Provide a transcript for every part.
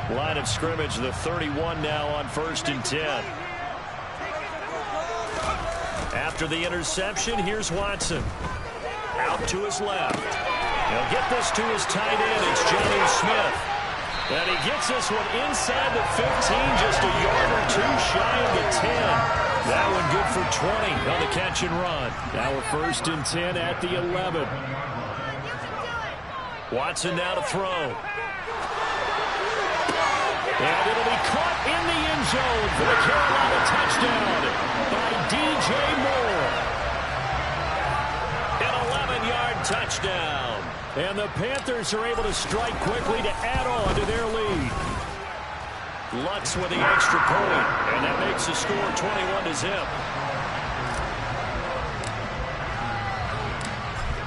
Line of scrimmage, the 31 now on 1st and 10. After the interception, here's Watson. Out to his left. He'll get this to his tight end. It's Johnny Smith. And he gets this one inside the 15, just a yard or two shy of the 10. That one good for 20 on the catch and run. Now we're 1st and 10 at the 11. Watson now to throw. And it'll be caught in the end zone for the Carolina touchdown by D.J. Moore. An 11-yard touchdown. And the Panthers are able to strike quickly to add on to their lead. Lutz with the extra point, and that makes the score 21-0.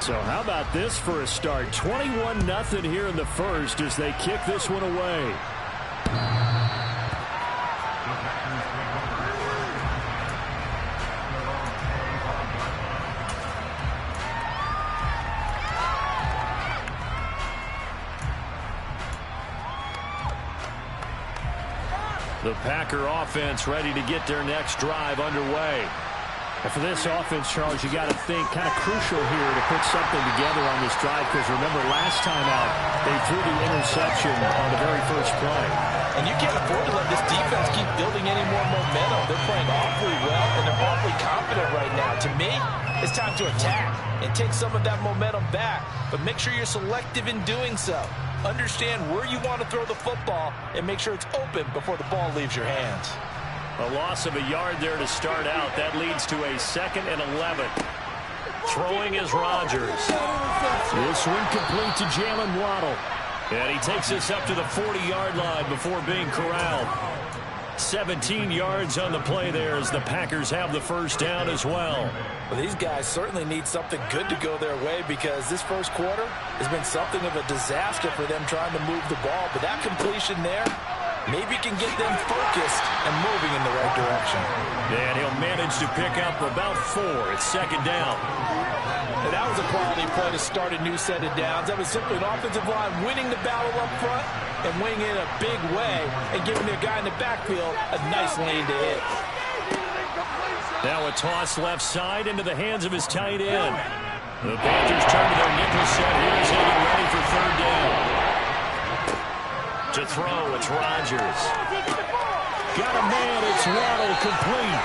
So how about this for a start? 21-0 here in the first as they kick this one away. The Packer offense ready to get their next drive underway. And for this offense, Charles, you got to think kind of crucial here to put something together on this drive, because remember last time out they threw the interception on the very first play. And you can't afford to let this defense keep building any more momentum. They're playing awfully well, and they're awfully confident right now. To me, it's time to attack and take some of that momentum back, but make sure you're selective in doing so. Understand where you want to throw the football and make sure it's open before the ball leaves your hands. A loss of a yard there to start out. That leads to a 2nd and 11. Throwing is Rodgers. This one complete to Jalen Waddle. And he takes this up to the 40-yard line before being corralled. 17 yards on the play there as the Packers have the first down as well. Well, these guys certainly need something good to go their way, because this first quarter has been something of a disaster for them trying to move the ball. But that completion there maybe can get them focused and moving in the right direction. And he'll manage to pick up about 4. It's 2nd down. And that was a quality play to start a new set of downs. That was simply an offensive line winning the battle up front and winning in a big way and giving their guy in the backfield a nice lane to hit. Now a toss left side into the hands of his tight end. The Panthers turn to their nickel set here as they get ready for 3rd down. To throw, it's Rodgers. Got a man, it's Waddle, complete.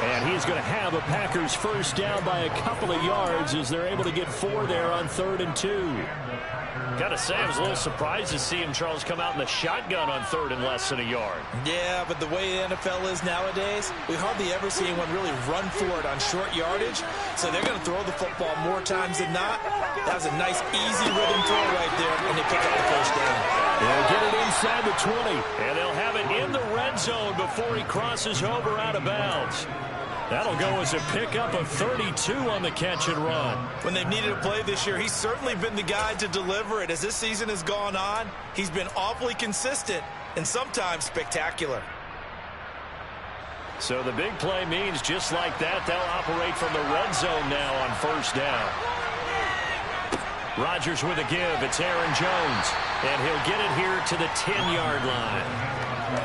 And he's going to have a Packers first down by a couple of yards as they're able to get 4 there on 3rd and 2. Got to say, I was a little surprised to see him, Charles, come out in the shotgun on 3rd and less than a yard. Yeah, but the way the NFL is nowadays, we hardly ever see anyone really run for it on short yardage. So they're going to throw the football more times than not. That was a nice, easy rhythm throw right there, and they pick up the first down. They'll get it inside the 20, and they'll have it in the red zone before he crosses over out of bounds. That'll go as a pickup of 32 on the catch and run. When they've needed a play this year, he's certainly been the guy to deliver it. As this season has gone on, he's been awfully consistent and sometimes spectacular. So the big play means just like that, they'll operate from the red zone now on 1st down. Rodgers with a give. It's Aaron Jones. And he'll get it here to the 10-yard line.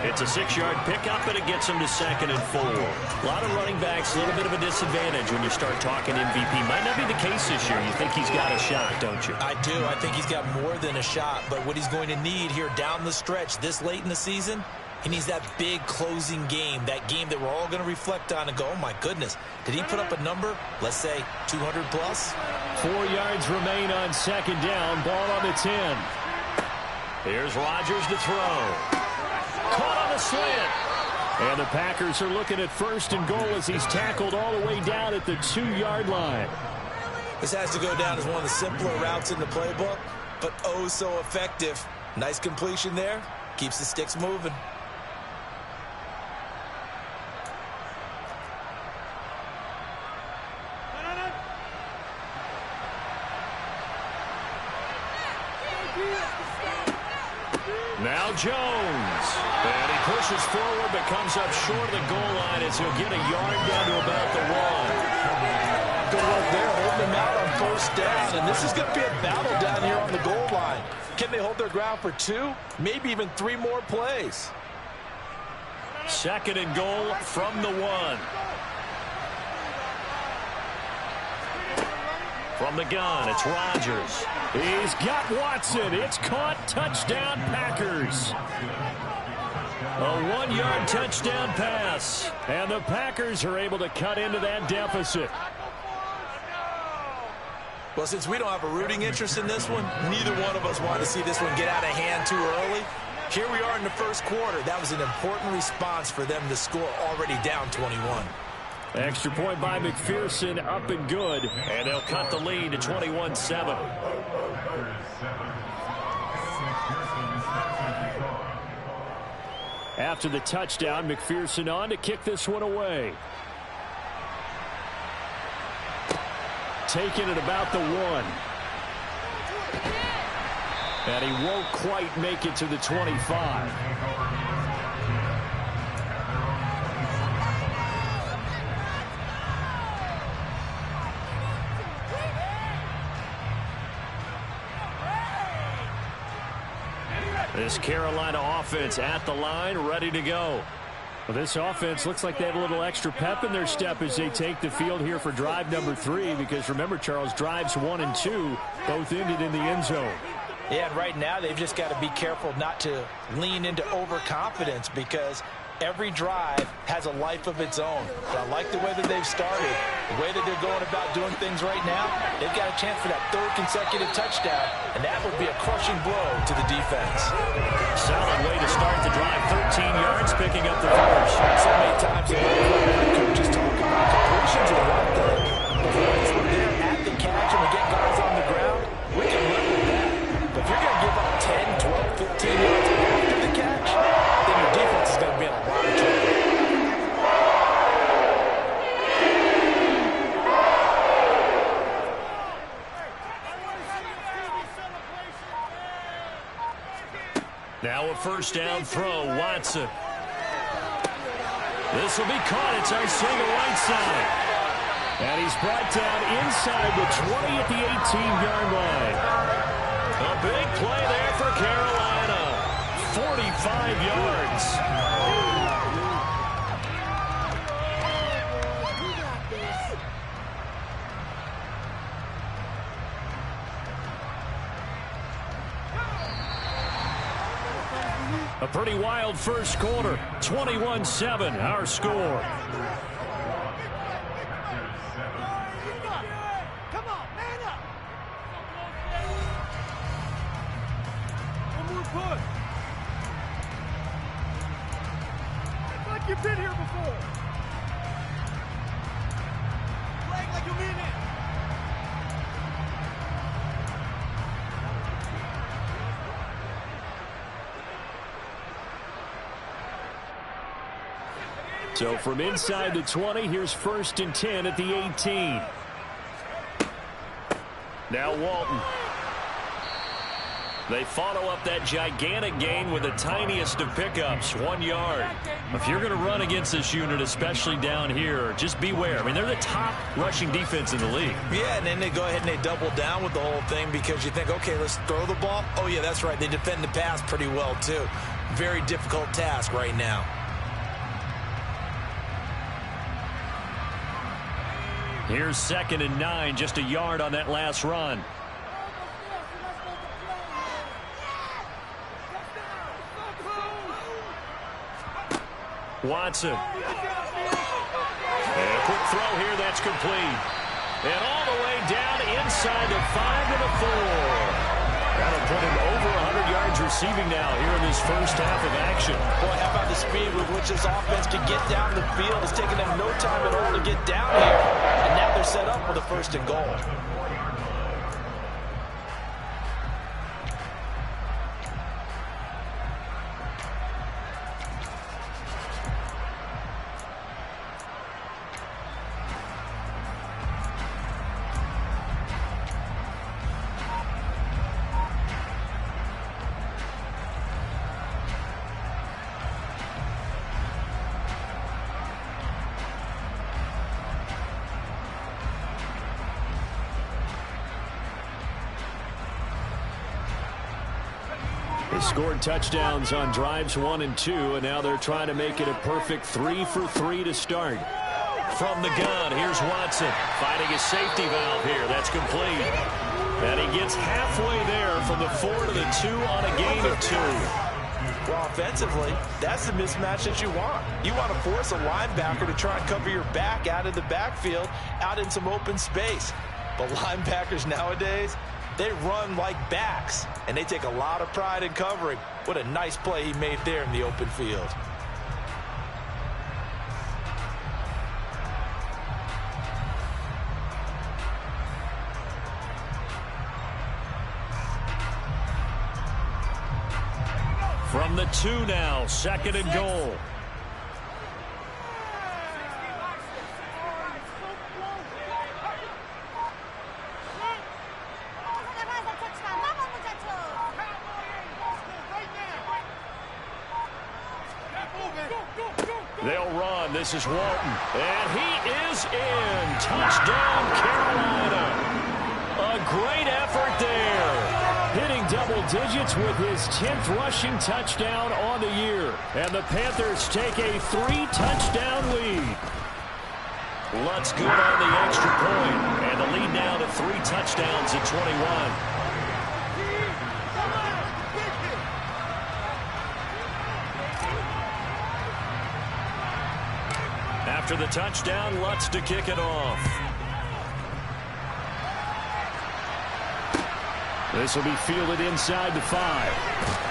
It's a 6-yard pickup, but it gets him to 2nd and 4. A lot of running backs, a little bit of a disadvantage when you start talking MVP. Might not be the case this year. You think he's got a shot, don't you? I do. I think he's got more than a shot. But what he's going to need here down the stretch this late in the season, he needs that big closing game, that game that we're all going to reflect on and go, oh, my goodness, did he put up a number, let's say, 200 plus? 4 yards remain on 2nd down. Ball on the 10. Here's Rodgers to throw. Caught on the slant. And the Packers are looking at 1st and goal as he's tackled all the way down at the 2-yard line. This has to go down as one of the simpler routes in the playbook, but oh so effective. Nice completion there. Keeps the sticks moving. Now Jones. And he pushes forward but comes up short of the goal line as he'll get a yard down to about the 1. Good work there, holding him out on 1st down. And this is going to be a battle down here on the goal line. Can they hold their ground for 2, maybe even 3 more plays? 2nd and goal from the 1. From the gun, it's Rodgers. He's got Watson. It's caught. Touchdown, Packers. A 1-yard touchdown pass. And the Packers are able to cut into that deficit. Well, since we don't have a rooting interest in this one, neither one of us wanted to see this one get out of hand too early. Here we are in the first quarter. That was an important response for them to score already down 21. Extra point by McPherson, up and good. And they'll cut the lead to 21-7. After the touchdown, McPherson on to kick this one away. Taken at about the 1. And he won't quite make it to the 25. This Carolina offense at the line, ready to go. Well, this offense looks like they have a little extra pep in their step as they take the field here for drive number 3. Because remember, Charles, drives 1 and 2 both ended in the end zone. Yeah, and right now they've just got to be careful not to lean into overconfidence because every drive has a life of its own. But I like the way that they've started, the way that they're going about doing things right now. They've got a chance for that 3rd consecutive touchdown, and that would be a crushing blow to the defense. Solid way to start the drive, 13 yards, picking up the first. So many times the coaches talk about completions are one thing, but once we're there at the catch and we get guys on the ground, we can live with that. But if you're going to give up 10, 12, 15 yards after the catch, then your defense is going to be in a lot of trouble. Now a first down throw, Watson. This will be caught. It's Arcega Whiteside. And he's brought down inside the 20 at the 18-yard line. A big play there for Carolina. 45 yards. A pretty wild first quarter. 21-7, our score. Come on, man up. One more push. It's like you've been here before. Play like you mean it. So from inside the 20, here's 1st and 10 at the 18. Now Walton. They follow up that gigantic gain with the tiniest of pickups, 1 yard. If you're going to run against this unit, especially down here, just beware. I mean, they're the top rushing defense in the league. Yeah, and then they go ahead and they double down with the whole thing because you think, okay, let's throw the ball. Oh, yeah, that's right. They defend the pass pretty well, too. Very difficult task right now. Here's 2nd and 9, just a yard on that last run. Watson. And a quick throw here, that's complete. And all the way down inside the 5 to the 4. That'll put him over 100 yards receiving now here in this first half of action. Boy, how about the speed with which this offense can get down the field? It's taking them no time at all to get down here. And now they're set up for the 1st and goal. They scored touchdowns on drives 1 and 2, and now they're trying to make it a perfect 3 for 3 to start. From the gun, here's Watson finding his safety valve here. That's complete. And he gets halfway there from the 4 to the 2 on a gain of 2. Well, offensively, that's the mismatch that you want. You want to force a linebacker to try and cover your back out of the backfield, out in some open space. But linebackers nowadays, they run like backs, and they take a lot of pride in covering. What a nice play he made there in the open field. From the 2 now, 2nd and goal. They'll run. This is Walton. And he is in. Touchdown, Carolina. A great effort there. Hitting double digits with his 10th rushing touchdown on the year. And the Panthers take a 3-touchdown lead. Lutz good on the extra point. And the lead now to 3 touchdowns at 21. After the touchdown, Lutz to kick it off. This will be fielded inside the 5.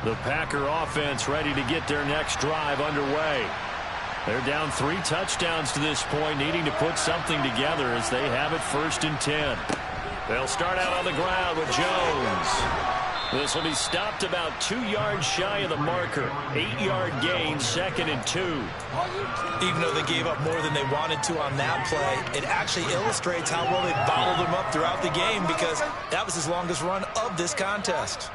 The Packer offense ready to get their next drive underway. They're down 3 touchdowns to this point, needing to put something together as they have it 1st and 10. They'll start out on the ground with Jones. This will be stopped about 2 yards shy of the marker. 8-yard gain, 2nd and 2. Even though they gave up more than they wanted to on that play, it actually illustrates how well they bottled them up throughout the game, because that was his longest run of this contest.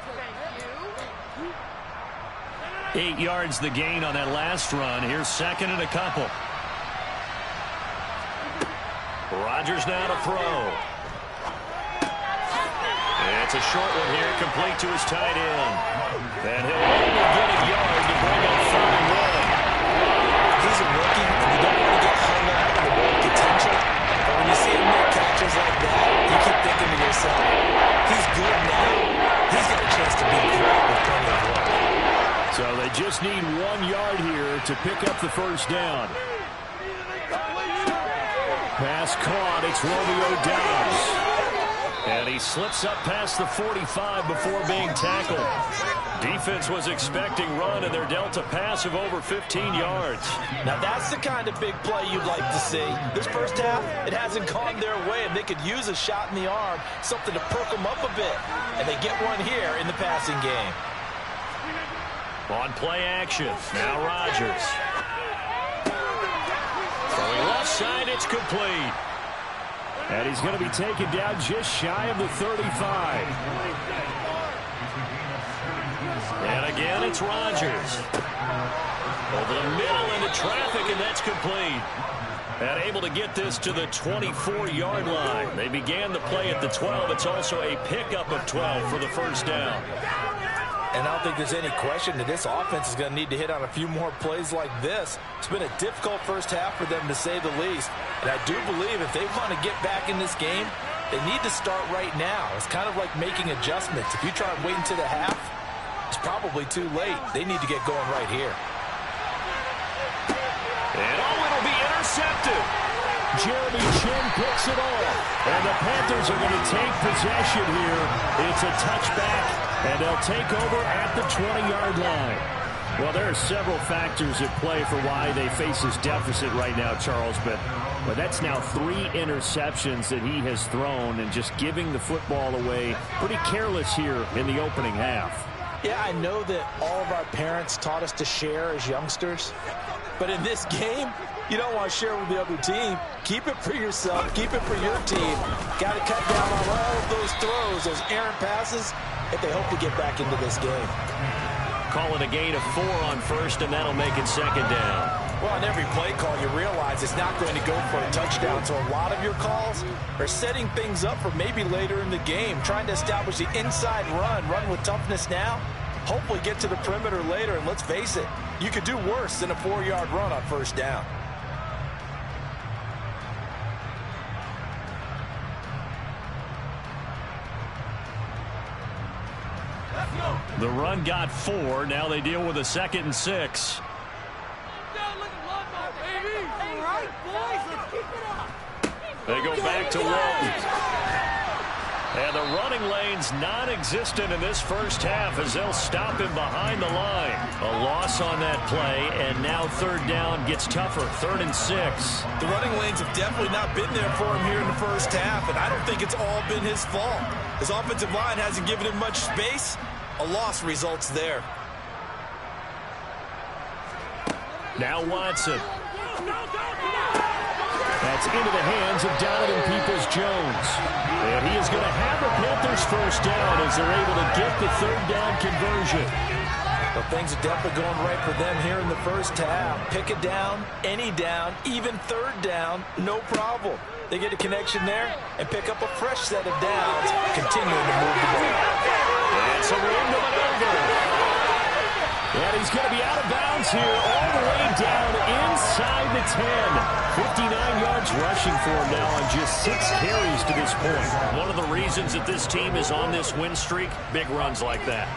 8 yards the gain on that last run. Here's 2nd and a couple. Rodgers now to throw. It's a short one here, complete to his tight end. And he'll only get a yard to bring up 3rd and 1. He's a rookie, and you don't want to get hung up on the ball potential. But when you see him make catches like that, you keep thinking to yourself, he's good now. He's got a chance to be great with plenty of luck. So they just need 1 yard here to pick up the 1st down. Pass caught. It's Romeo Doubs. And he slips up past the 45 before being tackled. Defense was expecting run, and they're dealt a pass of over 15 yards. Now that's the kind of big play you'd like to see. This first half, it hasn't gone their way, and they could use a shot in the arm, something to perk them up a bit. And they get one here in the passing game. On play action, now Rodgers. Throwing left side, it's complete. And he's going to be taken down just shy of the 35. And again, it's Rodgers. Over the middle into traffic, and that's complete. And able to get this to the 24-yard line. They began the play at the 12. It's also a pickup of 12 for the 1st down. And I don't think there's any question that this offense is going to need to hit on a few more plays like this. It's been a difficult first half for them, to say the least. And I do believe if they want to get back in this game, they need to start right now. It's kind of like making adjustments. If you try and wait until the half, it's probably too late. They need to get going right here. And it'll be intercepted. Jeremy Chin picks it off. And the Panthers are going to take possession here. It's a touchback. And they'll take over at the 20-yard line. Well, there are several factors at play for why they face this deficit right now, Charles. But that's now 3 interceptions that he has thrown, and just giving the football away pretty careless here in the opening half. Yeah, I know that all of our parents taught us to share as youngsters. But in this game, you don't want to share with the other team. Keep it for yourself. Keep it for your team. Got to cut down on all of those throws, those errant passes, if they hope to get back into this game. Call it a gain of 4 on first, and that'll make it second down. Well, on every play call, you realize it's not going to go for a touchdown. So a lot of your calls are setting things up for maybe later in the game, trying to establish the inside run with toughness now, hopefully get to the perimeter later. And let's face it, you could do worse than a 4-yard run on first down. The run got 4. Now they deal with a 2nd and 6. They go back to Walton. And the running lane's non-existent in this first half as they'll stop him behind the line. A loss on that play, and now third down gets tougher. 3rd and 6. The running lanes have definitely not been there for him here in the first half, and I don't think it's all been his fault. His offensive line hasn't given him much space. A loss results there. Now Watson. That's into the hands of Donovan Peoples-Jones. And he is going to have the Panthers first down as they're able to get the third down conversion. Well, things are definitely going right for them here in the first half. Pick a down, any down, even third down, no problem. They get a connection there and pick up a fresh set of downs, continuing to move the ball. That's a ring to Maneuver. And he's going to be out of bounds here all the way down inside the 10. 59 yards rushing for him now on just 6 carries to this point. One of the reasons that this team is on this win streak, big runs like that.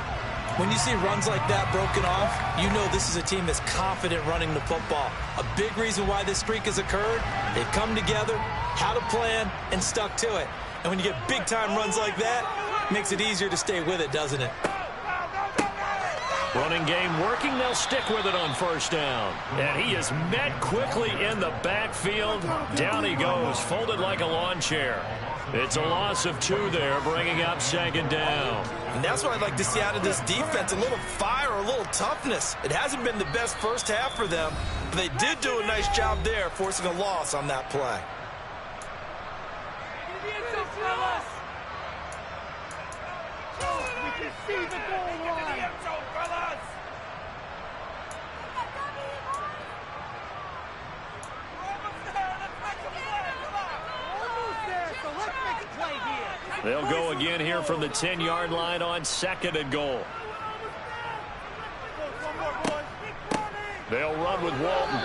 When you see runs like that broken off, you know this is a team that's confident running the football. A big reason why this streak has occurred, they've come together, had a plan, and stuck to it. And when you get big-time runs like that, it makes it easier to stay with it, doesn't it? Running game working. They'll stick with it on first down. And he is met quickly in the backfield. Down he goes, folded like a lawn chair. It's a loss of 2 there, bringing up second down. And that's what I'd like to see out of this defense, a little fire, a little toughness. It hasn't been the best first half for them, but they did do a nice job there, forcing a loss on that play. We can see the goal line. They'll go again here from the 10-yard line on 2nd and goal. They'll run with Walton.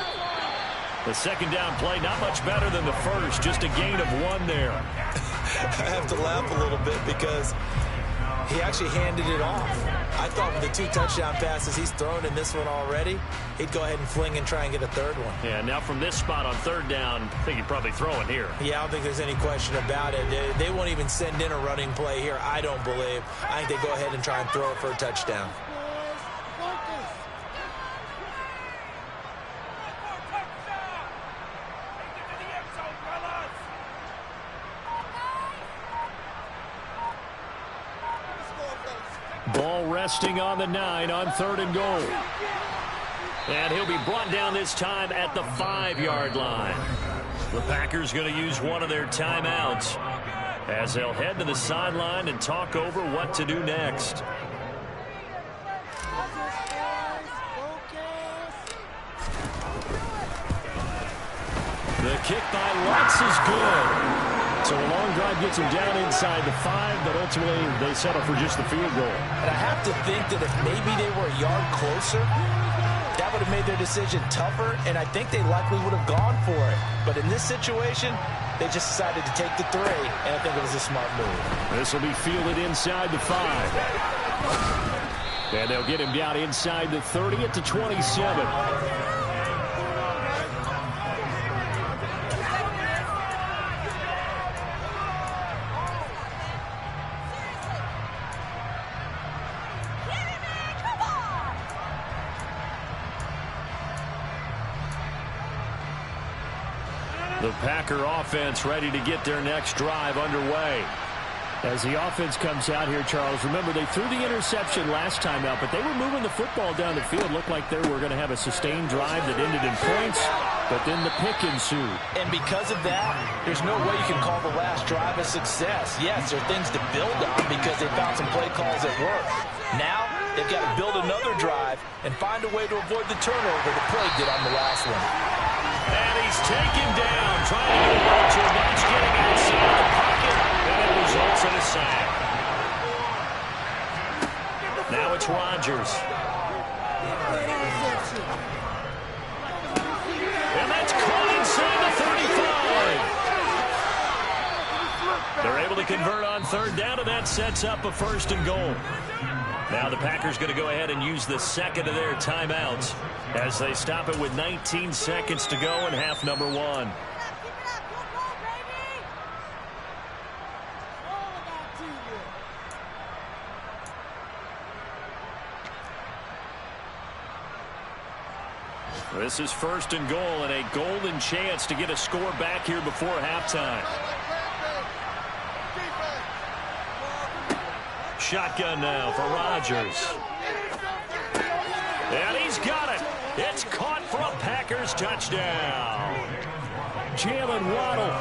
The second down play, not much better than the first, just a gain of 1 there. I have to laugh a little bit because he actually handed it off. I thought with the 2 touchdown passes he's thrown in this one already, he'd go ahead and fling and try and get a third one. Yeah, now from this spot on third down, I think he'd probably throw it here. Yeah, I don't think there's any question about it. They won't even send in a running play here, I don't believe. I think they go ahead and try and throw it for a touchdown. Ball resting on the 9 on 3rd and goal. And he'll be brought down this time at the 5-yard line. The Packers going to use one of their timeouts as they'll head to the sideline and talk over what to do next. The kick by Lutz is good. So a long drive gets him down inside the 5, but ultimately they settle for just the field goal. And I have to think that if maybe they were a yard closer, that would have made their decision tougher, and I think they likely would have gone for it. But in this situation, they just decided to take the 3, and I think it was a smart move. This will be fielded inside the 5. And they'll get him down inside the 30 at the 27. The Packer offense ready to get their next drive underway. As the offense comes out here, Charles, remember they threw the interception last time out, but they were moving the football down the field. Looked like they were going to have a sustained drive that ended in points, but then the pick ensued. And because of that, there's no way you can call the last drive a success. Yes, there are things to build on because they found some play calls that work. Now, they've got to build another drive and find a way to avoid the turnover that plagued it on the last one. And he's taken down, trying to go right too much, getting outside the pocket, and it results in a sack. Now it's Rodgers. And that's caught inside the 35. They're able to convert on third down, and that sets up a 1st and goal. Now the Packers going to go ahead and use the second of their timeouts as they stop it with 19 seconds to go in half number 1. This is 1st and goal and a golden chance to get a score back here before halftime. Shotgun now for Rodgers. And he's got it. It's caught for a Packers touchdown. Jalen Waddle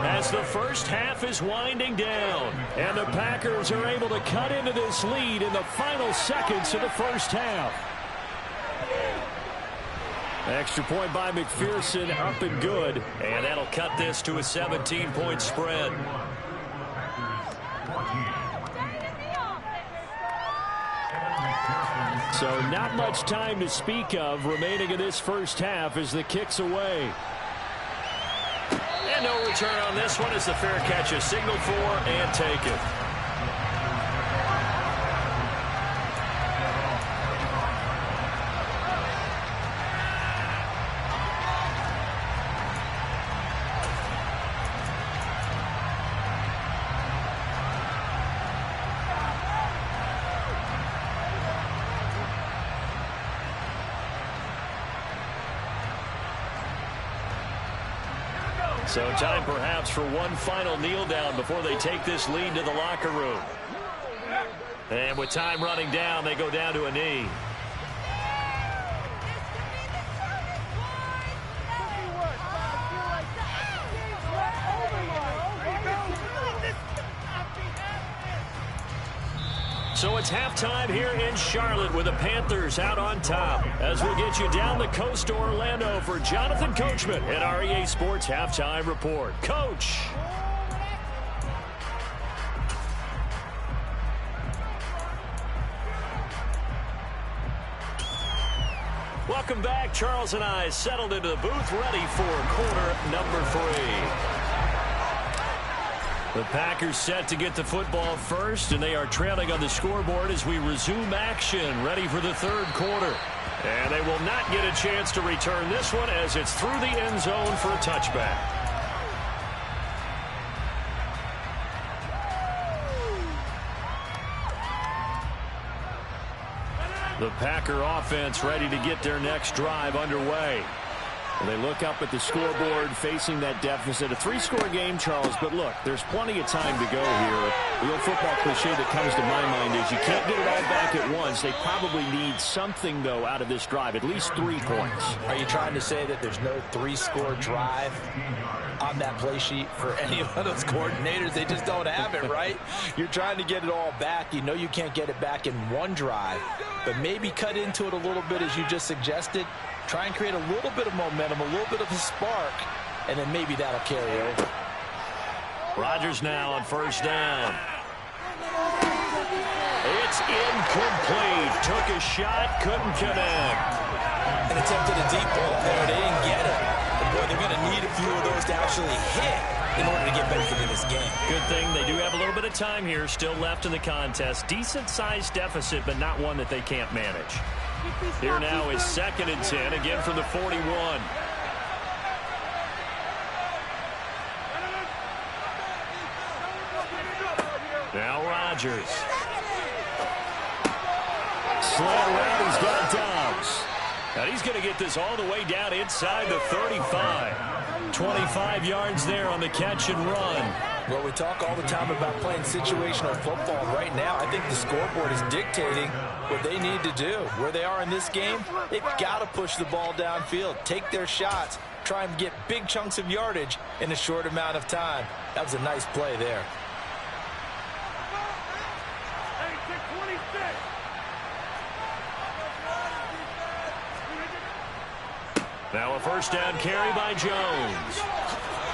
as the first half is winding down. And the Packers are able to cut into this lead in the final seconds of the first half. Extra point by McPherson, up and good. And that'll cut this to a 17-point spread. So not much time to speak of remaining in this first half as the kick's away. And no return on this one as the fair catch is signaled for and taken. So time perhaps for one final kneel down before they take this lead to the locker room. And with time running down, they go down to a knee. So it's halftime here in Charlotte with the Panthers out on top. As we'll get you down the coast to Orlando for Jonathan Coachman at our EA Sports Halftime Report. Coach. Welcome back. Charles and I settled into the booth ready for quarter number 3. The Packers set to get the football first, and they are trailing on the scoreboard as we resume action, ready for the third quarter. And they will not get a chance to return this one as it's through the end zone for a touchback. The Packer offense ready to get their next drive underway. They look up at the scoreboard facing that deficit. A 3-score game, Charles, but look, there's plenty of time to go here. The old football cliche that comes to my mind is you can't get it all back at once. They probably need something, though, out of this drive, at least 3 points. Are you trying to say that there's no 3-score drive on that play sheet for any of those coordinators? They just don't have it, right? You're trying to get it all back. You know you can't get it back in one drive, but maybe cut into it a little bit as you just suggested. Try and create a little bit of momentum, a little bit of a spark, and then maybe that'll carry over. Rodgers now on first down. It's incomplete. Took a shot, couldn't connect. And attempted a deep ball there. They didn't get it. But boy, they're going to need a few of those to actually hit in order to get back into this game. Good thing they do have a little bit of time here still left in the contest. Decent-sized deficit, but not one that they can't manage. Here now is 2nd and 10, again from the 41. Now Rodgers. Slant around, he's got Dobbs. And he's going to get this all the way down inside the 35. 25 yards there on the catch and run. Well, we talk all the time about playing situational football. Right now, I think the scoreboard is dictating what they need to do. Where they are in this game, they've got to push the ball downfield, take their shots, try and get big chunks of yardage in a short amount of time. That was a nice play there. Now a first down carry by Jones.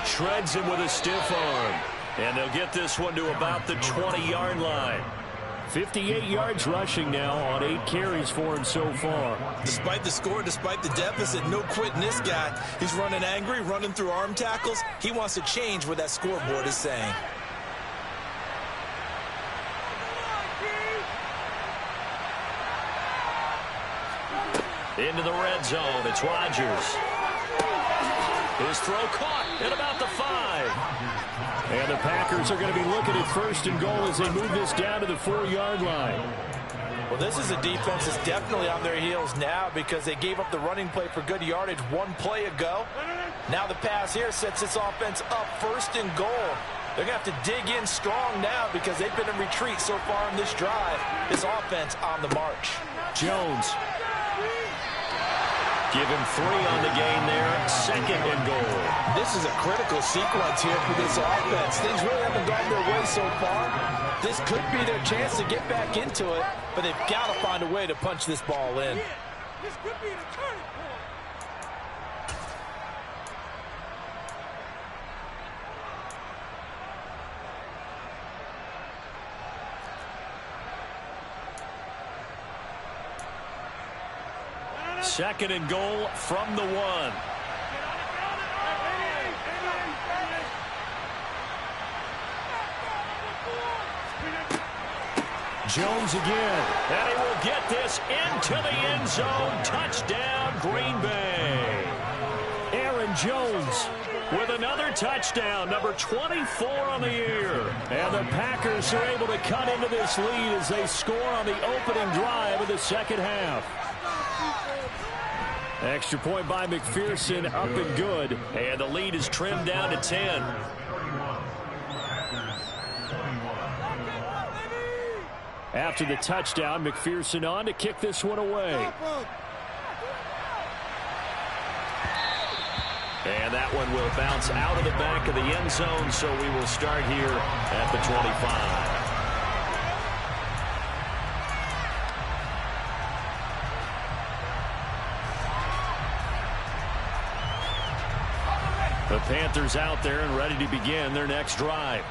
Shreds him with a stiff arm. And they'll get this one to about the 20-yard line. 58 yards rushing now on 8 carries for him so far. Despite the score, despite the deficit, no quitting this guy. He's running angry, running through arm tackles. He wants to change what that scoreboard is saying. Into the red zone. It's Rodgers. His throw caught at about the 5. And the Packers are going to be looking at first and goal as they move this down to the 4-yard line. Well, this is a defense that's definitely on their heels now because they gave up the running play for good yardage one play ago. Now the pass here sets this offense up first and goal. They're going to have to dig in strong now because they've been in retreat so far in this drive. This offense on the march. Jones. Give him 3 on the gain there. Second and goal. This is a critical sequence here for this offense. Things really haven't gone their way so far. This could be their chance to get back into it, but they've got to find a way to punch this ball in. This could be the turning point. Second and goal from the 1. Jones again. And he will get this into the end zone. Touchdown, Green Bay. Aaron Jones with another touchdown, number 24 on the year. And the Packers are able to cut into this lead as they score on the opening drive of the second half. Extra point by McPherson, up and good. And the lead is trimmed down to 10. After the touchdown, McPherson on to kick this one away. And that one will bounce out of the back of the end zone, so we will start here at the 25. The Panthers out there and ready to begin their next drive.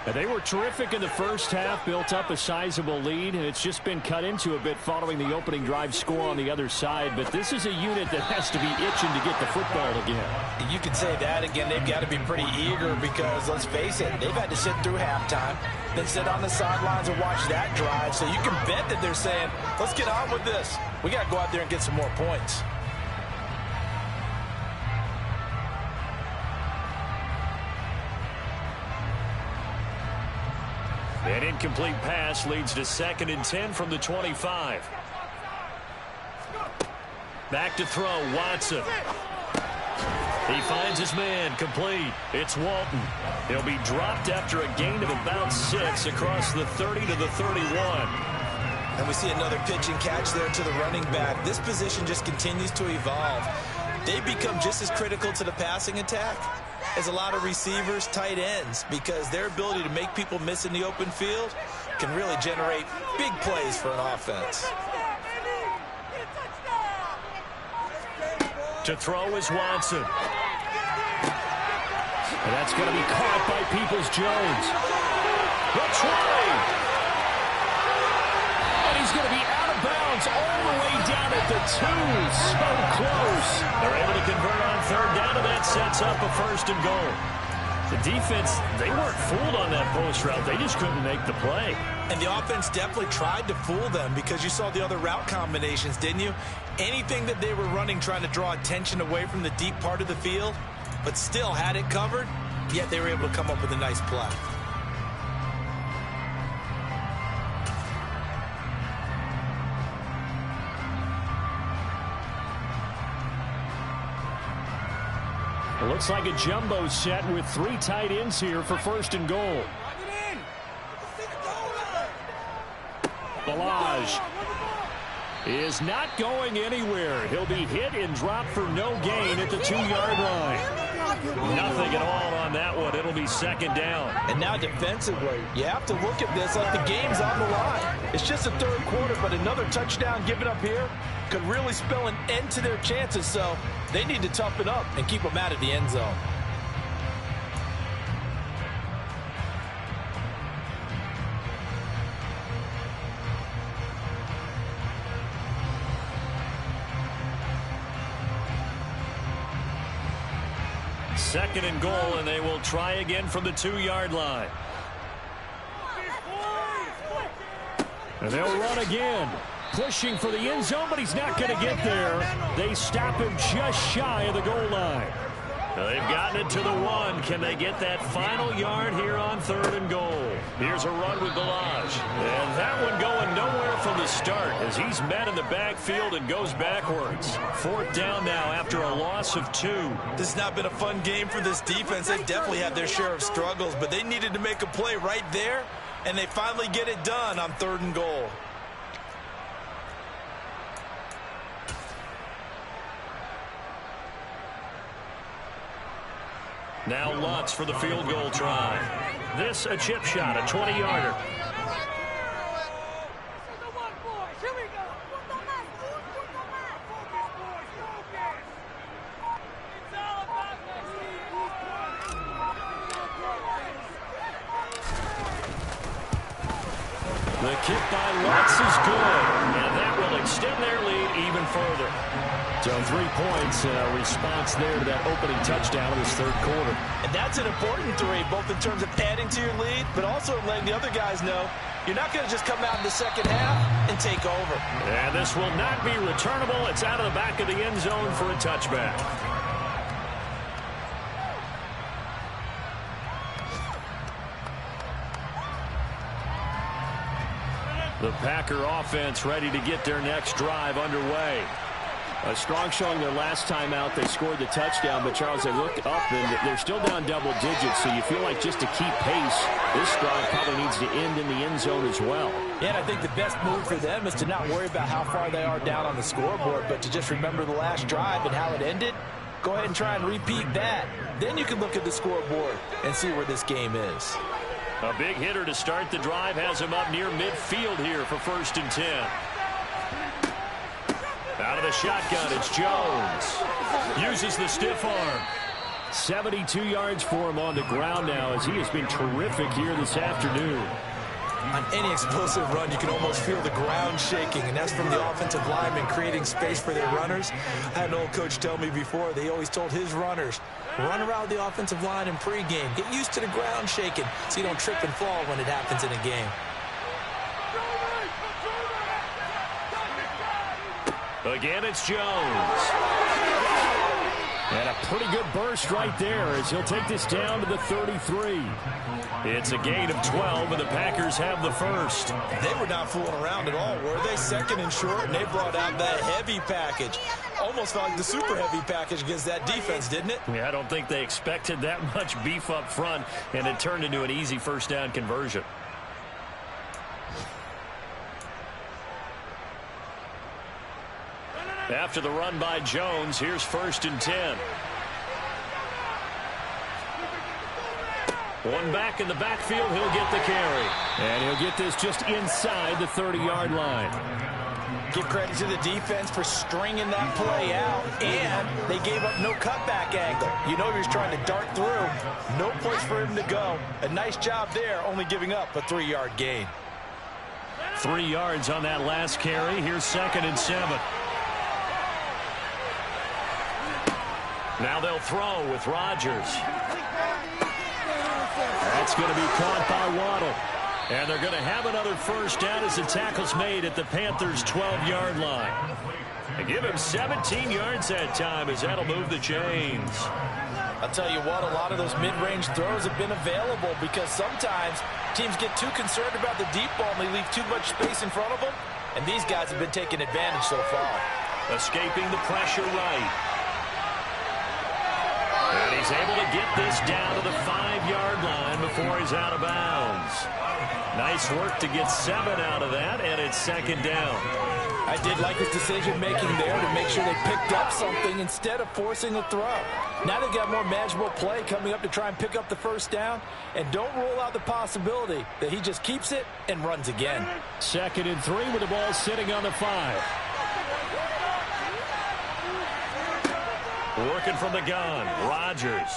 And they were terrific in the first half, built up a sizable lead, and it's just been cut into a bit following the opening drive score on the other side. But this is a unit that has to be itching to get the football again. You can say that again. They've got to be pretty eager because, let's face it, they've had to sit through halftime, then sit on the sidelines and watch that drive. So you can bet that they're saying, let's get on with this. We got to go out there and get some more points. An incomplete pass leads to 2nd and 10 from the 25. Back to throw, Watson. He finds his man, complete. It's Walton. He'll be dropped after a gain of about 6 across the 30 to the 31. And we see another pitch and catch there to the running back. This position just continues to evolve. They become just as critical to the passing attack as a lot of receivers, tight ends, because their ability to make people miss in the open field can really generate big plays for an offense. To throw is Watson. And that's going to be caught by Peoples-Jones. The try. And he's going to be out of bounds all the way down at the 2. So close. They're able to convert on 3rd down, and that sets up a 1st and goal. The defense, they weren't fooled on that post route. They just couldn't make the play. And the offense definitely tried to fool them because you saw the other route combinations, didn't you? Anything that they were running trying to draw attention away from the deep part of the field, but still had it covered, yet they were able to come up with a nice play. Looks like a jumbo set with 3 tight ends here for first and goal. Balaj is not going anywhere. He'll be hit and dropped for no gain at the 2-yard line. Nothing at all on that one. It'll be second down. And now defensively, you have to look at this like the game's on the line. It's just the third quarter, but another touchdown given up here could really spell an end to their chances. So they need to toughen up and keep them out of the end zone. Second and goal, and they will try again from the 2-yard line. And they'll run again. Pushing for the end zone, but he's not going to get there. They stop him just shy of the goal line. They've gotten it to the 1. Can they get that final yard here on 3rd and goal? Here's a run with Balaj. And that one going nowhere from the start as he's met in the backfield and goes backwards. 4th down now after a loss of 2. This has not been a fun game for this defense. They definitely had their share of struggles, but they needed to make a play right there, and they finally get it done on 3rd and goal. Now Lutz for the field goal try. This a chip shot, a 20-yarder. The kick by Lutz is good, and that will extend their lead even further. So 3 points in a response there to that opening touchdown in this 3rd quarter. And that's an important 3, both in terms of adding to your lead, but also letting the other guys know you're not going to just come out in the second half and take over. And this will not be returnable. It's out of the back of the end zone for a touchback. The Packer offense ready to get their next drive underway. A strong showing their last time out. They scored the touchdown, but Charles, they look up and they're still down double digits, so you feel like just to keep pace, this drive probably needs to end in the end zone as well. Yeah, and I think the best move for them is to not worry about how far they are down on the scoreboard, but to just remember the last drive and how it ended. Go ahead and try and repeat that. Then you can look at the scoreboard and see where this game is. A big hitter to start the drive has him up near midfield here for 1st and 10. Out of the shotgun, it's Jones. Uses the stiff arm. 72 yards for him on the ground now as he has been terrific here this afternoon. On any explosive run, you can almost feel the ground shaking, and that's from the offensive linemen creating space for their runners. I had an old coach tell me before, they always told his runners, run around the offensive line in pregame. Get used to the ground shaking so you don't trip and fall when it happens in a game. Again, it's Jones. And a pretty good burst right there as he'll take this down to the 33. It's a gain of 12, and the Packers have the first. They were not fooling around at all, were they? 2nd and short, and they brought out that heavy package. Almost felt like the super heavy package against that defense, didn't it? Yeah, I don't think they expected that much beef up front, and it turned into an easy 1st down conversion. After the run by Jones, here's 1st and 10. One back in the backfield, he'll get the carry. And he'll get this just inside the 30-yard line. Give credit to the defense for stringing that play out, and they gave up no cutback angle. You know he was trying to dart through. No place for him to go. A nice job there, only giving up a 3-yard gain. 3 yards on that last carry. Here's 2nd and 7. Now they'll throw with Rodgers. That's going to be caught by Waddle. And they're going to have another 1st down as the tackle's made at the Panthers' 12-yard line. They give him 17 yards that time as that'll move the chains. I'll tell you what, a lot of those mid-range throws have been available because sometimes teams get too concerned about the deep ball and they leave too much space in front of them. And these guys have been taking advantage so far. Escaping the pressure right. And he's able to get this down to the 5-yard line before he's out of bounds. Nice work to get 7 out of that, and it's second down. I did like his decision-making there to make sure they picked up something instead of forcing a throw. Now they've got more manageable play coming up to try and pick up the first down, and don't rule out the possibility that he just keeps it and runs again. 2nd and 3 with the ball sitting on the 5. Working from the gun, Rodgers.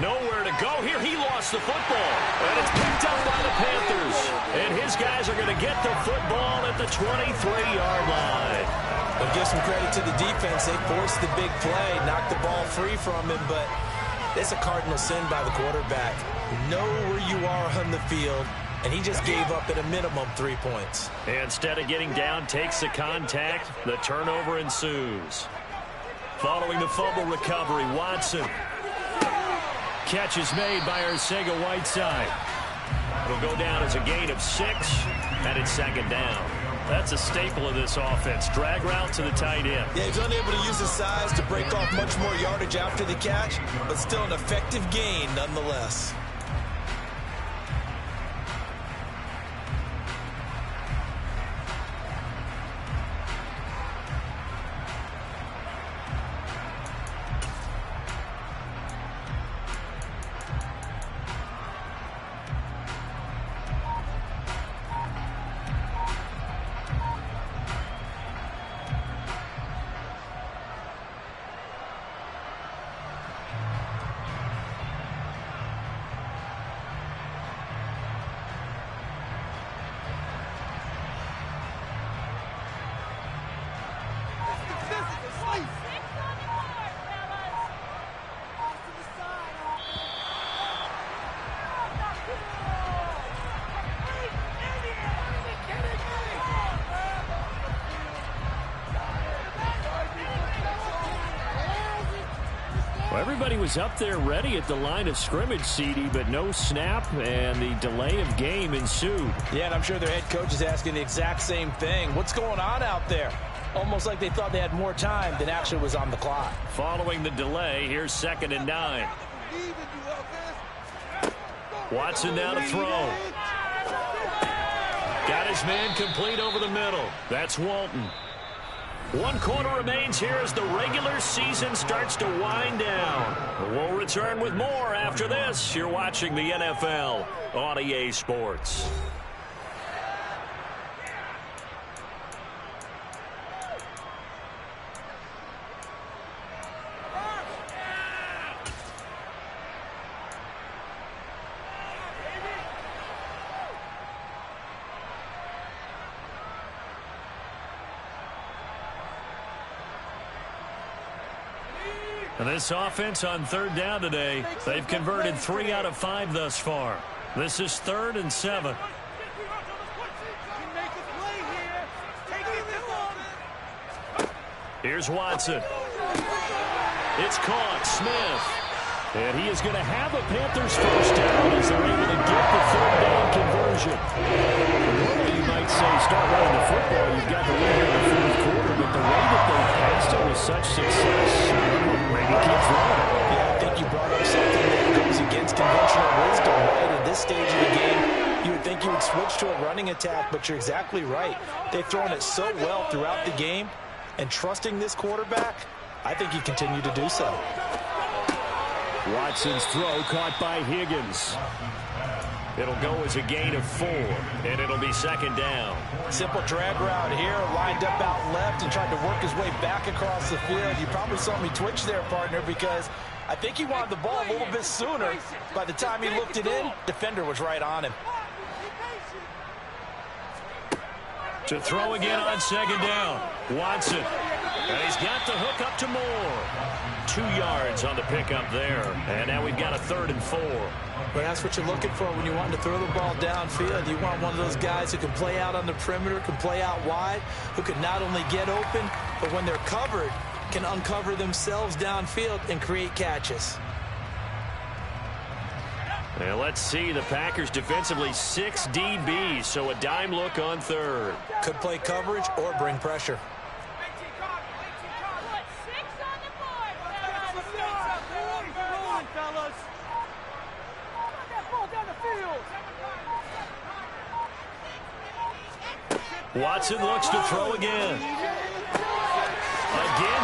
Nowhere to go here. He lost the football, and it's picked up by the Panthers. And his guys are going to get the football at the 23-yard line. But give some credit to the defense. They forced the big play, knocked the ball free from him, but it's a cardinal sin by the quarterback. Know where you are on the field, and he just gave up at a minimum 3 points. Instead of getting down, takes the contact. The turnover ensues. Following the fumble recovery, Watson. Catch is made by Arcega-Whiteside. It'll go down as a gain of 6, and it's second down. That's a staple of this offense. Drag route to the tight end. Yeah, he's unable to use his size to break off much more yardage after the catch, but still an effective gain nonetheless. Everybody was up there ready at the line of scrimmage, CD, but no snap, and the delay of game ensued. Yeah, and I'm sure their head coach is asking the exact same thing. What's going on out there? Almost like they thought they had more time than actually was on the clock. Following the delay, here's 2nd and 9. Watson now to throw. Got his man complete over the middle. That's Walton. 1 quarter remains here as the regular season starts to wind down. We'll return with more after this. You're watching the NFL on EA Sports. And this offense on 3rd down today, they've converted 3 out of 5 thus far. This is 3rd and 7. Here's Watson. It's caught. Smith. And he is going to have a Panthers first down as they're able to get the 3rd down conversion. Normally you might say start running the football. You've got the lead in the 4th quarter, but the way that they passed it with such success, maybe keep throwing it. Yeah, I think you brought up something that goes against conventional wisdom, right? At this stage of the game, you would think you would switch to a running attack, but you're exactly right. They've thrown it so well throughout the game, and trusting this quarterback, I think you continue to do so. Watson's throw caught by Higgins. It'll go as a gain of 4, and it'll be second down. Simple drag route here, lined up out left and tried to work his way back across the field. You probably saw me twitch there, partner, because I think he wanted the ball a little bit sooner. By the time he looked it in, defender was right on him. To throw again on second down. Watson. And he's got the hook up to Moore. 2 yards on the pickup there. And now we've got a 3rd and 4. But that's what you're looking for when you want to throw the ball downfield. You want one of those guys who can play out on the perimeter, can play out wide, who can not only get open, but when they're covered, can uncover themselves downfield and create catches. And let's see, the Packers defensively 6 DBs, so a dime look on 3rd. Could play coverage or bring pressure. Watson looks to throw again. Again,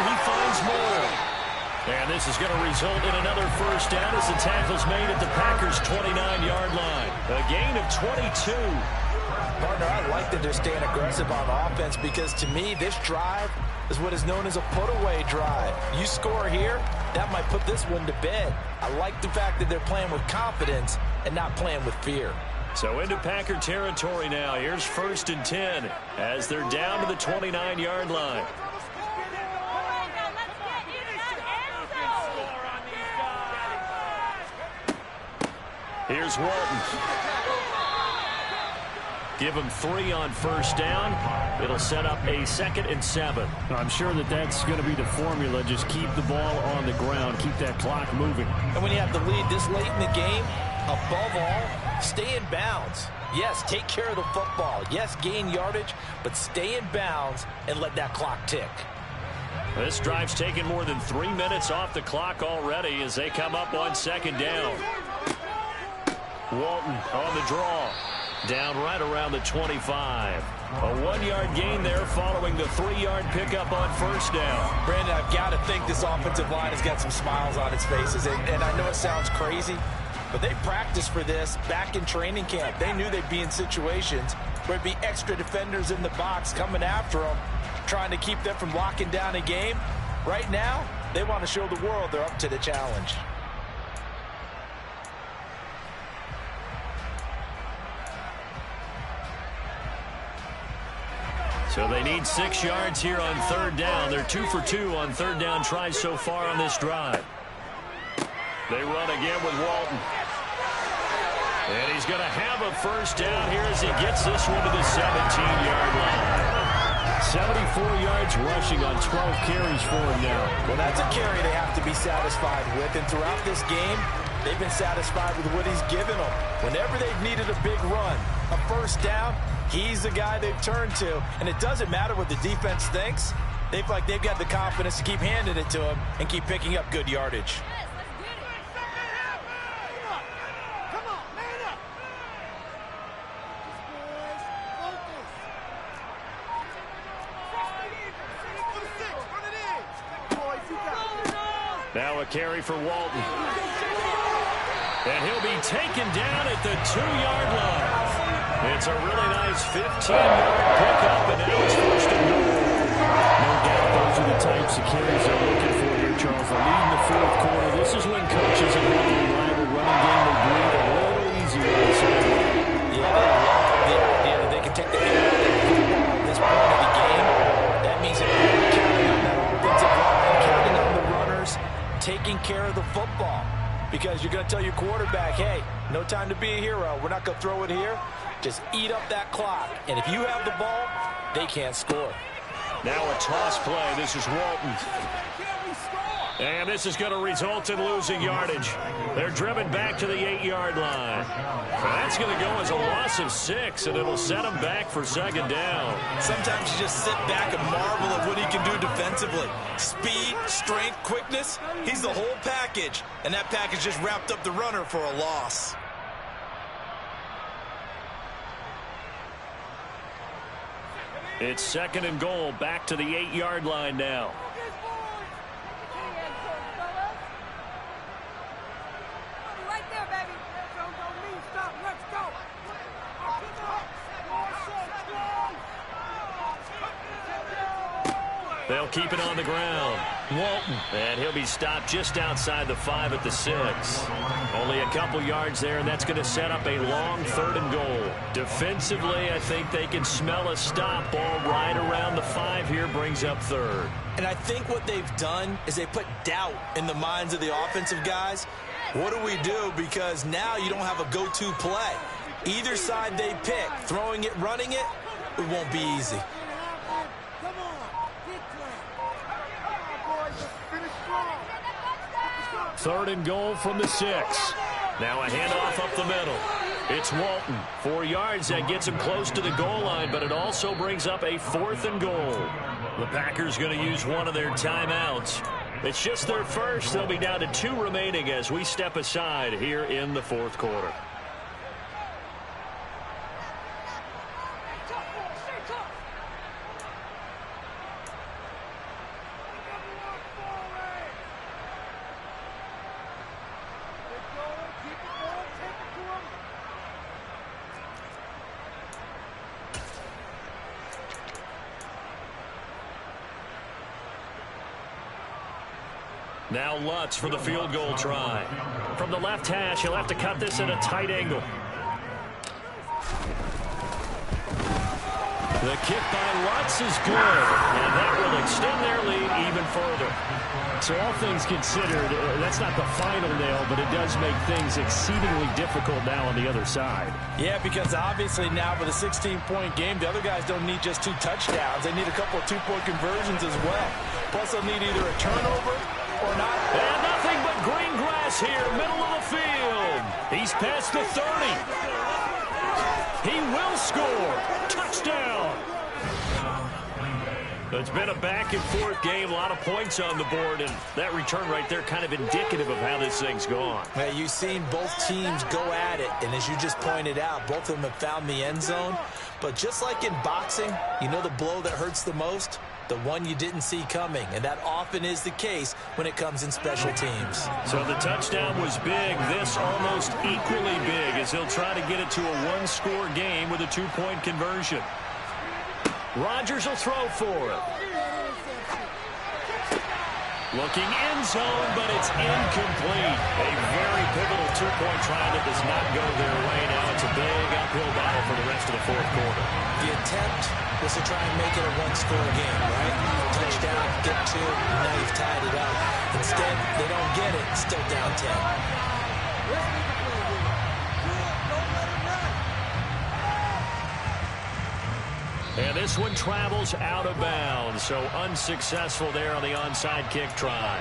he finds more. And this is going to result in another first down as the tackle's made at the Packers' 29-yard line. A gain of 22. Partner, I like that they're staying aggressive on offense because, to me, this drive is what is known as a put-away drive. You score here, that might put this one to bed. I like the fact that they're playing with confidence and not playing with fear. So into Packer territory now. Here's 1st and 10 as they're down to the 29-yard line. Here's Walton. Give him 3 on first down. It'll set up a 2nd and 7. I'm sure that that's going to be the formula. Just keep the ball on the ground. Keep that clock moving. And when you have the lead this late in the game, above all, stay in bounds. Yes, take care of the football. Yes, gain yardage, but stay in bounds and let that clock tick. This drive's taken more than 3 minutes off the clock already as they come up on 2nd down. Walton on the draw. Down right around the 25. A 1-yard gain there following the 3-yard pickup on first down. Brandon, I've got to think this offensive line has got some smiles on its faces. And I know it sounds crazy, but they practiced for this back in training camp. They knew they'd be in situations where it'd be extra defenders in the box coming after them, trying to keep them from locking down a game. Right now, they want to show the world they're up to the challenge. So they need 6 yards here on 3rd down. They're 2 for 2 on 3rd down tries so far on this drive. They run again with Walton. And he's going to have a first down here as he gets this one to the 17-yard line. 74 yards rushing on 12 carries for him now. Well, that's a carry they have to be satisfied with. And throughout this game, they've been satisfied with what he's given them. Whenever they've needed a big run, a first down, he's the guy they've turned to. And it doesn't matter what the defense thinks. They feel like they've got the confidence to keep handing it to him and keep picking up good yardage. Now a carry for Walton. And he'll be taken down at the 2-yard line. It's a really nice 15-yard pickup, and now it's 1st and goal. No doubt those are the types of carries they're looking for here, Charles. They're leading the 4th quarter. This is when coaches have had a reliable running game. They breathe a little easier on the sideline. Yeah, they love the idea that they can take the hand out of the football at this point of the game. That means they're really counting on that offensive line, counting on the runners, taking care of the football. Because you're going to tell your quarterback, hey, no time to be a hero. We're not going to throw it here. Just eat up that clock. And if you have the ball, they can't score. Now a toss play. This is Walton. And this is going to result in losing yardage. They're driven back to the 8-yard line. That's going to go as a loss of 6, and it'll set them back for 2nd down. Sometimes you just sit back and marvel at what he can do defensively. Speed, strength, quickness, he's the whole package. And that package just wrapped up the runner for a loss. It's 2nd and goal, back to the 8-yard line now. Right there, baby. Don't leave. Stop. Let's go. They'll keep it on the ground. Walton. And he'll be stopped just outside the 5 at the 6. Only a couple yards there, and that's going to set up a long 3rd and goal. Defensively, I think they can smell a stop ball right around the 5 here, brings up 3rd. And I think what they've done is they put doubt in the minds of the offensive guys. What do we do? Because now you don't have a go-to play. Either side they pick, throwing it, running it, it won't be easy. 3rd and goal from the 6. Now a handoff up the middle. It's Walton. 4 yards. That gets him close to the goal line, but it also brings up a 4th and goal. The Packers going to use one of their timeouts. It's just their first. They'll be down to 2 remaining as we step aside here in the 4th quarter. Now Lutz for the field goal try. From the left hash, he'll have to cut this at a tight angle. The kick by Lutz is good, and that will extend their lead even further. So all things considered, that's not the final nail, but it does make things exceedingly difficult now on the other side. Yeah, because obviously now with a 16-point game, the other guys don't need just 2 touchdowns. They need a couple of 2-point conversions as well. Plus, they'll need either a turnover or not. And nothing but green grass here, middle of the field. He's past the 30. He will score. Touchdown. It's been a back-and-forth game, a lot of points on the board, and that return right there kind of indicative of how this thing's gone. Yeah, you've seen both teams go at it, and as you just pointed out, both of them have found the end zone. But just like in boxing, you know the blow that hurts the most? The one you didn't see coming, and that often is the case when it comes in special teams. So the touchdown was big. This almost equally big as he'll try to get it to a 1-score game with a 2-point conversion. Rodgers will throw for it. Looking end zone, but it's incomplete. A very pivotal 2-point try that does not go their way. Now it's a big uphill battle for the rest of the fourth quarter. The attempt was to try and make it a 1-score game, right? Touchdown, get 2, now you've tied it up. Instead, they don't get it, still down 10. And this one travels out of bounds, so unsuccessful there on the onside kick try.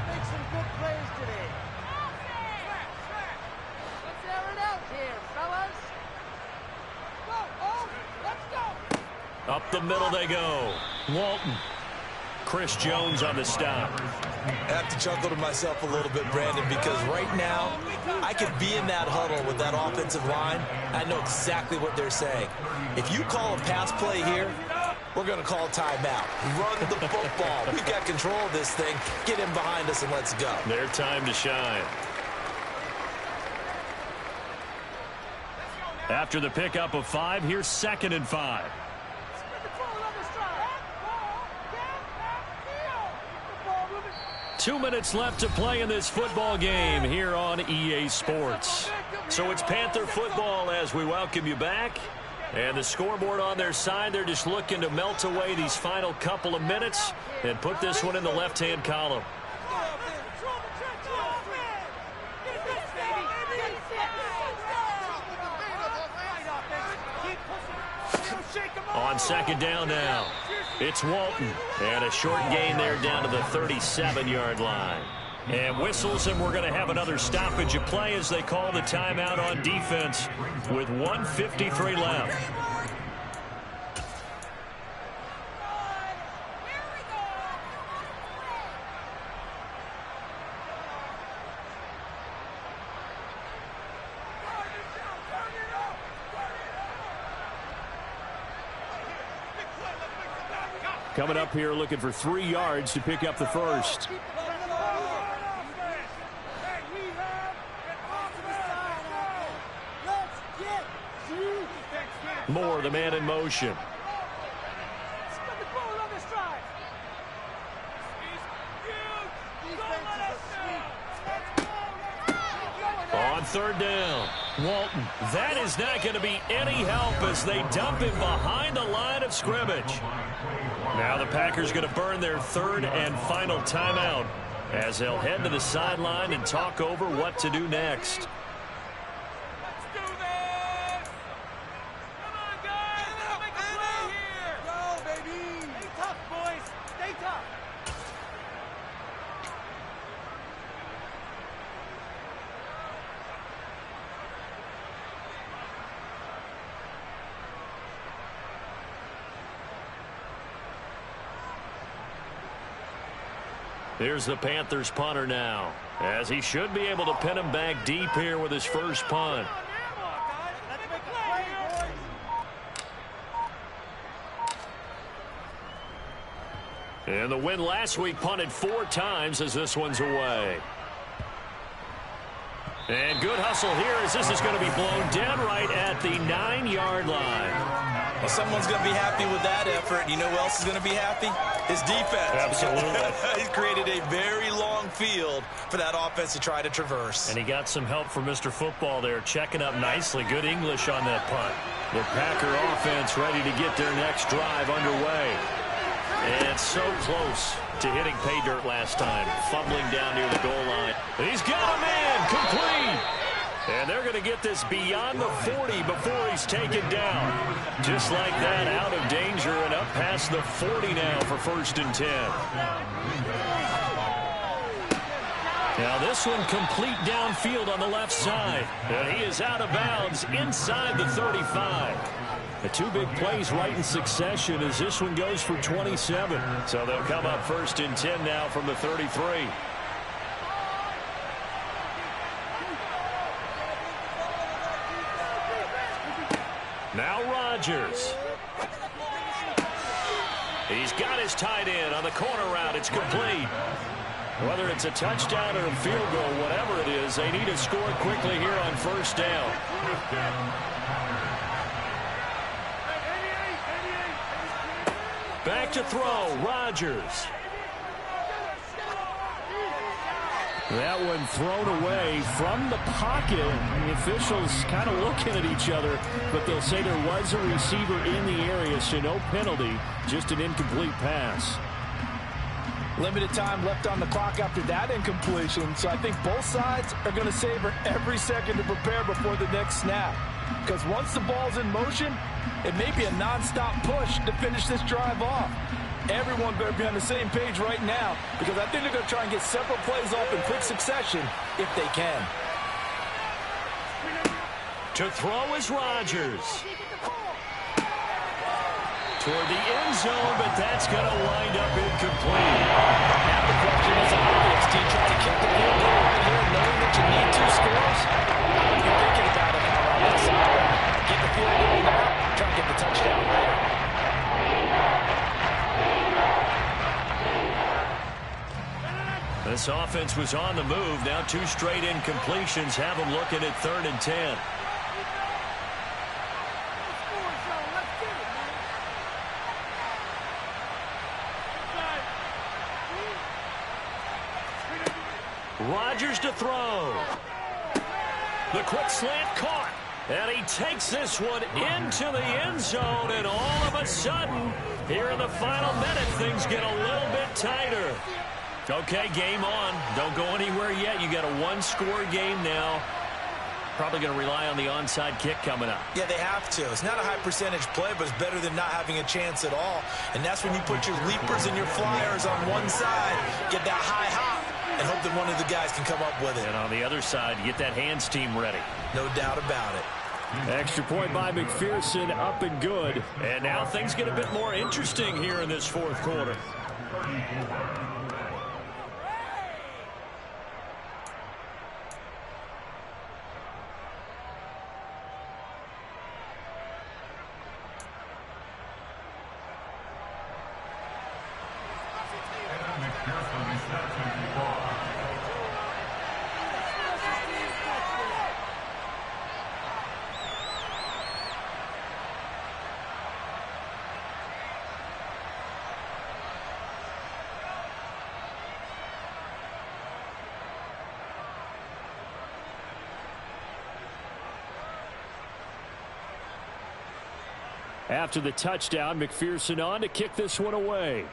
Make some good plays today. Let's air it out here, fellas. Go, oh, let's go. Up the middle they go. Walton. Chris Jones on the stop. I have to chuckle to myself a little bit, Brandon, because right now I could be in that huddle with that offensive line. I know exactly what they're saying. If you call a pass play here, we're going to call timeout. Run the football. We've got control of this thing. Get him behind us and let's go. Their time to shine. After the pickup of 5, here's 2nd and 5. 2 minutes left to play in this football game here on EA Sports. So it's Panther football as we welcome you back. And the scoreboard on their side, they're just looking to melt away these final couple of minutes and put this one in the left-hand column. On 2nd down now, it's Walton. And a short gain there down to the 37-yard line. And whistles, and we're going to have another stoppage of play as they call the timeout on defense with 1:53 left. Coming up here looking for 3 yards to pick up the first. Moore, the man in motion. On 3rd down, Walton. That is not going to be any help as they dump him behind the line of scrimmage. Now the Packers going to burn their 3rd and final timeout as they'll head to the sideline and talk over what to do next. Here's the Panthers punter now, as he should be able to pin him back deep here with his first punt. And the win last week punted 4 times as this one's away. And good hustle here as this is going to be blown down right at the 9-yard line. Well, someone's going to be happy with that effort. You know who else is going to be happy? His defense. Absolutely. He's created a very long field for that offense to try to traverse. And he got some help from Mr. Football there, checking up nicely. Good English on that punt. The Packer offense ready to get their next drive underway. And so close to hitting pay dirt last time, fumbling down near the goal line. He's got a man, complete. And they're going to get this beyond the 40 before he's taken down. Just like that, out of danger and up past the 40 now for 1st and 10. Now this one complete downfield on the left side. And he is out of bounds inside the 35. The 2 big plays right in succession as this one goes for 27. So they'll come up 1st and 10 now from the 33. Now Rodgers. He's got his tight end on the corner route. It's complete. Whether it's a touchdown or a field goal, whatever it is, they need to score quickly here on 1st down. Back to throw, Rodgers. That one thrown away from the pocket. The officials kind of looking at each other, but they'll say there was a receiver in the area, so no penalty, just an incomplete pass. Limited time left on the clock after that incompletion, so I think both sides are going to savor every second to prepare before the next snap. Because once the ball's in motion, it may be a nonstop push to finish this drive off. Everyone better be on the same page right now, because I think they're going to try and get several plays off in quick succession if they can. To throw is Rodgers. Toward the end zone, but that's going to wind up incomplete. Now the question is obvious. Do you try to kick the field goal right here knowing that you need 2 scores? I would be thinking about it now on this side. Get the field goal now, try and get the touchdown later. This offense was on the move. Now 2 straight incompletions have them looking at 3rd and 10. Rodgers to throw. The quick slant caught. And he takes this one into the end zone. And all of a sudden, here in the final minute, things get a little bit tighter. Okay, game on. Don't go anywhere yet. You got a 1-score game now. Probably going to rely on the onside kick coming up. Yeah, they have to. It's not a high percentage play, but it's better than not having a chance at all. And that's when you put your leapers and your flyers on one side, get that high hop, and hope that one of the guys can come up with it. And on the other side, get that hands team ready. No doubt about it. Extra point by McPherson, up and good. And now things get a bit more interesting here in this 4th quarter. After the touchdown, McPherson on to kick this one away.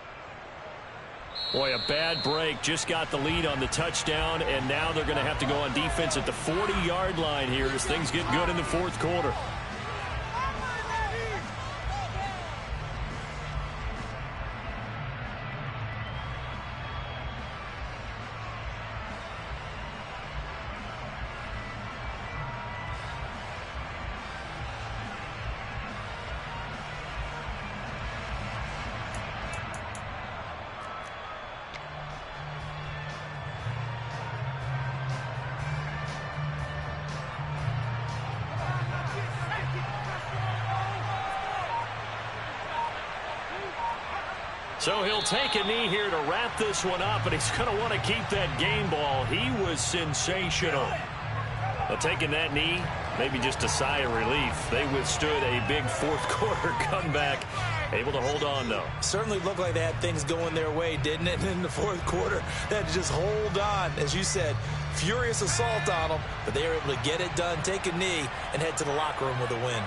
Boy, a bad break. Just got the lead on the touchdown, and now they're going to have to go on defense at the 40-yard line here as things get good in the 4th quarter. So he'll take a knee here to wrap this one up, and he's going to want to keep that game ball. He was sensational. But taking that knee, maybe just a sigh of relief. They withstood a big fourth-quarter comeback. Able to hold on, though. Certainly looked like they had things going their way, didn't it? In the fourth quarter, they had to just hold on. As you said, furious assault on them, but they were able to get it done, take a knee, and head to the locker room with a win.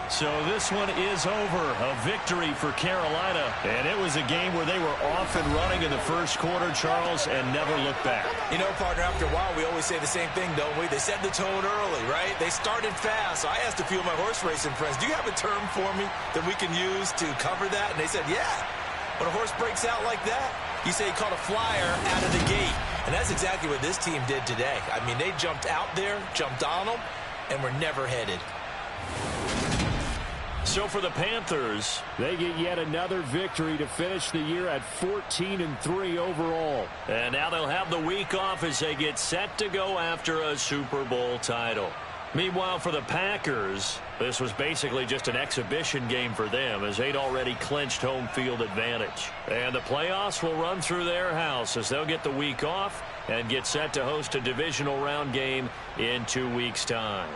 So this one is over. A victory for Carolina. And it was a game where they were off and running in the first quarter, Charles, and never looked back. You know, partner, after a while, we always say the same thing, don't we? They set the tone early, right? They started fast. So I asked a few of my horse racing friends, do you have a term for me that we can use to cover that? And they said, yeah. When a horse breaks out like that, you say he caught a flyer out of the gate. And that's exactly what this team did today. I mean, they jumped out there, jumped on them, and were never headed. So for the Panthers, they get yet another victory to finish the year at 14-3 overall. And now they'll have the week off as they get set to go after a Super Bowl title. Meanwhile, for the Packers, this was basically just an exhibition game for them as they'd already clinched home field advantage. And the playoffs will run through their house as they'll get the week off and get set to host a divisional round game in 2 weeks' time.